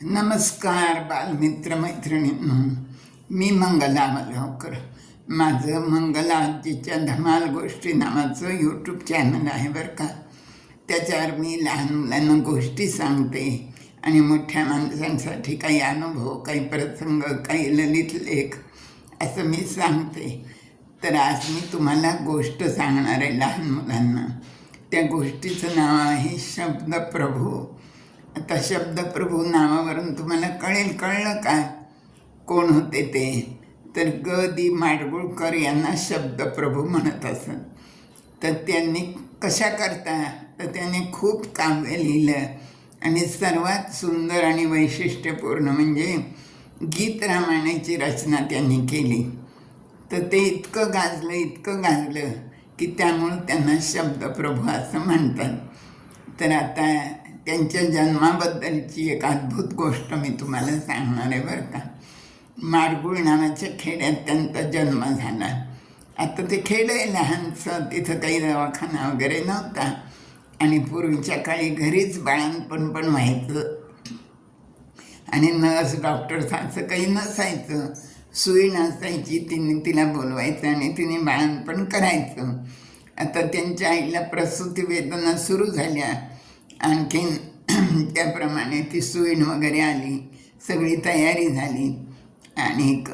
नमस्कार बालमित्र मैत्रिणींनो, मी मंगला मल्होकर. माझं मंगला आजीच्या धमाल गोष्टी नावाचं यूट्यूब चॅनल आहे बरं का. त्याच्यावर मी लहान मुलांना गोष्टी सांगते आणि मोठ्या माणसांसाठी काही अनुभव, काही प्रसंग, काही ललित लेख असं मी सांगते. तर आज मी तुम्हाला गोष्ट सांगणार आहे लहान मुलांना. त्या गोष्टीचं नाव आहे शब्दप्रभू. आता शब्दप्रभू नावावरून तुम्हाला कळलं का कोण होते ते? तर ग दी माडगुळकर यांना शब्दप्रभू म्हणत असत. तर त्यांनी कशा करता तर त्यांनी खूप काव्य लिहिलं आणि सर्वात सुंदर आणि वैशिष्ट्यपूर्ण म्हणजे गीत रामायणाची रचना त्यांनी केली. तर ते इतकं गाजलं की त्यामुळं त्यांना शब्दप्रभू असं म्हणतात. तर आता त्यांच्या जन्माबद्दलची एक अद्भुत गोष्ट मी तुम्हाला सांगणार आहे बरं का. माडगुळ नावाच्या खेड्यात त्यांचा जन्म झाला. आता ते खेड आहे लहानसं, तिथं काही दवाखाना वगैरे नव्हता आणि पूर्वीच्या काळी घरीच बाळंतपण पण व्हायचं आणि नर्स डॉक्टर्स असं काही नसायचं. सुई नसायची, तिला बोलवायचं आणि तिने बाळंतपण करायचं. आता त्यांच्या आईला प्रसूती वेदना सुरू झाल्या. आणखीन त्याप्रमाणे ती सुईण वगैरे आली, सगळी तयारी झाली आणि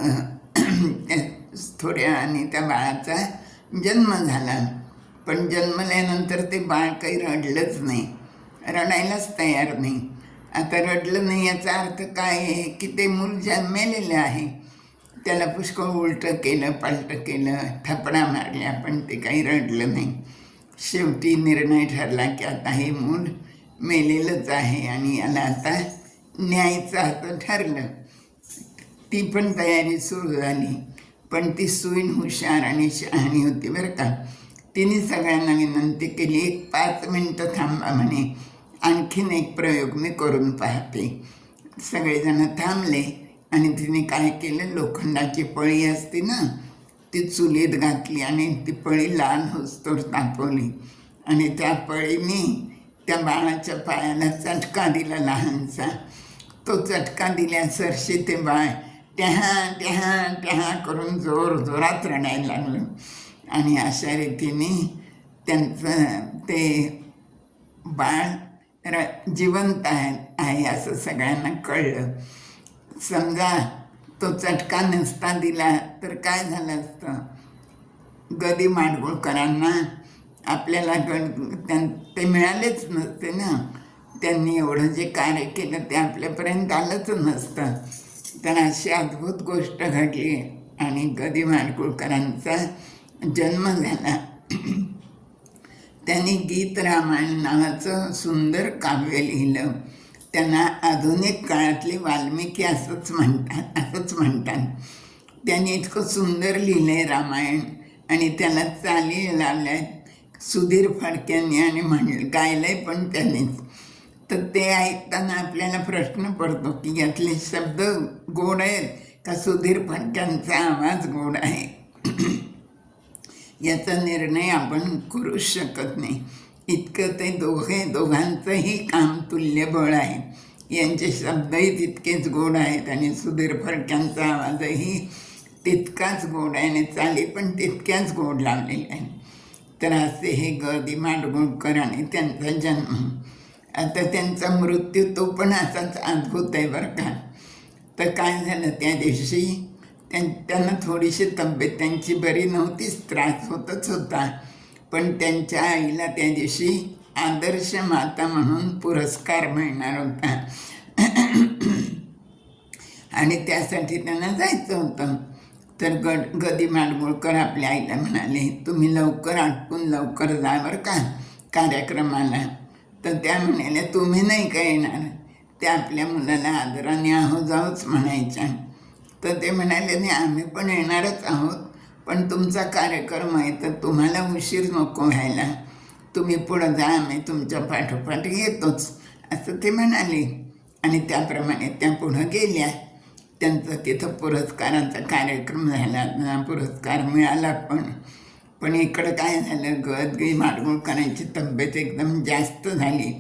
थोड्या आणि त्या बाळाचा जन्म झाला. पण जन्मल्यानंतर ते बाळ काही रडलंच नाही, रडायलाच तयार नाही. आता रडलं नाही याचा अर्थ काय आहे की ते मूल जन्मेलेलं आहे. त्याला पुष्कळ उलटं केलं, पालटं केलं, थपडा मारल्या, पण ते काही रडलं नाही. शेवटी निर्णय ठरला की आता हे मूल मेलेलंच आहे आणि याला आता न्यायचं असं ठरलं. ती पण तयारी सुरू झाली. पण ती सुईण हुशार आणि शहाणी होती बरं का. तिने सगळ्यांना विनंती केली, 5 मिनटं थांबा म्हणे, आणखीन एक प्रयोग मी करून पाहते. सगळेजण थांबले आणि तिने काय केलं, लोखंडाची पळी असते ना, ती चुलीत घातली आणि ती पळी लाल होस्तोर तापवली आणि त्या पळीने त्या बाळाच्या पायाला चटका दिला लहानसा. तो चटका दिल्यासरशी ते बाळ ट्याहा करून जोरात रडायला लागलं आणि अशा रीतीने त्यांचं ते बाळ जिवंत आहे असं सगळ्यांना कळलं. समजा तो चटका नसता दिला तर काय झालं असतं? गदी माडगुळकरांना आपल्याला ते मिळालेच नसते ना. त्यांनी एवढं जे कार्य केलं ते आपल्यापर्यंत आलंच नसतं. तर अशी अद्भुत गोष्ट घडली आणि गदी माडगुळकरांचा जन्म झाला. त्यांनी गीत रामायण नावाचं सुंदर काव्य लिहिलं. त्यांना आधुनिक काळातली वाल्मिकी असंच म्हणतात. त्यांनी इतकं सुंदर लिहिलं आहे रामायण आणि त्याला चाली लावल्या सुधीर फडक्यांनी आणि गायलंय पण त्यांनीच. तर ते ऐकताना आपल्याला प्रश्न पडतो की यातले शब्द गोड आहेत का सुधीर फडक्यांचा आवाज गोड आहे? याचा निर्णय आपण करूच शकत नाही. इतकं ते दोघांचंही काम तुल्यबळ आहे. यांचे शब्दही तितकेच गोड आहेत आणि सुधीर फडक्यांचा आवाजही तितकाच गोड आहे आणि चाली पण तितक्याच गोड लावलेल्या आहे. तर असे हे ग दी माडगुळकर आणि त्यांचा जन्म. आता त्यांचा मृत्यू तो पण असाच अद्भुत आहे बरं का. तर काय झालं, त्या दिवशी त्यांना थोडीशी तब्येत त्यांची बरी नव्हतीच, त्रास होतच होता. पण त्यांच्या आईला त्या दिवशी आदर्श माता म्हणून पुरस्कार मिळणार होता आणि त्यासाठी त्यांना जायचं होतं. तर गदी माडगुळकर आपल्या आईला म्हणाले, तुम्ही लवकर आटपून लवकर जा बरं का कार्यक्रमाला. तर त्या म्हणाल्या, तुम्ही नाही का येणार? त्या आपल्या मुलाला आदराने आहो जाऊच म्हणायच्या. तर ते म्हणाले, नाही आम्ही पण येणारच आहोत, पण तुमचा कार्यक्रम आहे तर तुम्हाला उशीर नको व्हायला, तुम्ही पुढं जा, आम्ही तुमच्या पाठोपाठ येतोच असं ते म्हणाले. आणि त्याप्रमाणे त्या पुढं गेल्या. त्यांचं तिथं पुरस्काराचा कार्यक्रम झाला, त्यांना पुरस्कार मिळाला. पण इकडं काय झालं, गदी माडगुळकरांची तब्येत एकदम जास्त झाली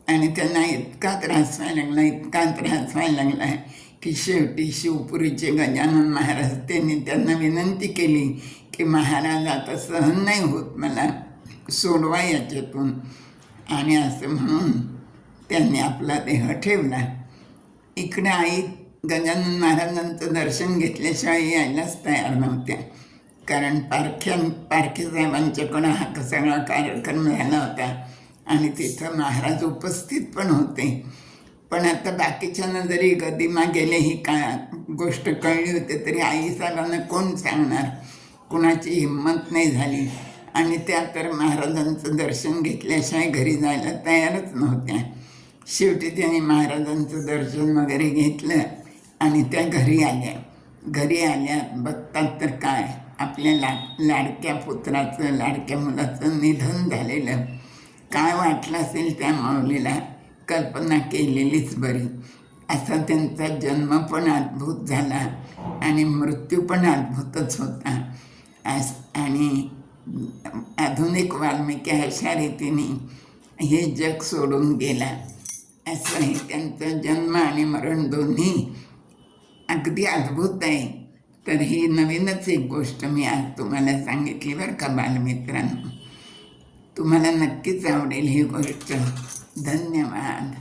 आणि त्यांना इतका त्रास व्हायला लागला की शेवटी शिवपुरीचे गजानन महाराज त्यांनी त्यांना विनंती केली की महाराज आता सहन नाही होत, मला सोडवा याच्यातून. आणि असं म्हणून त्यांनी आपला देह ठेवला. इकडे आई गजानन महाराजांचं दर्शन घेतल्याशिवाय यायलाच तयार नव्हत्या, कारण पारखे साहेबांच्याकडं हा सगळा कार्यक्रम झाला होता आणि तिथं महाराज उपस्थित पण होते. पण आता बाकीच्यांना जरी गदिमा गेले ही गोष्ट कळली होती तरी आईसाहेबांना कोण सांगणार, कुणाची हिंमत नाही झाली. आणि त्या तर महाराजांचं दर्शन घेतल्याशिवाय घरी जायला तयारच नव्हत्या. शेवटी त्यांनी महाराजांचं दर्शन वगैरे घेतलं आणि त्या घरी आल्या बघतात तर काय, आपल्या लाडक्या पुत्राचं, लाडक्या मुलाचं निधन झालेलं. काय वाटलं असेल त्या माऊलीला, कल्पना केलेलीच बरी. असा त्यांचा जन्म पण अद्भुत झाला आणि मृत्यू पण अद्भुतच होता. आणि आधुनिक वाल्मिकी अशा रीतीने हे जग सोडून गेला. असं हे त्यांचं जन्म आणि मरण दोन्ही अगदी अद्भुत आहे. तर ही नवीनच एक गोष्ट मी आज तुम्हाला सांगितली बरं का बालमित्रांनो. तुम्हाला नक्कीच आवडेल ही गोष्ट. धन्यवाद.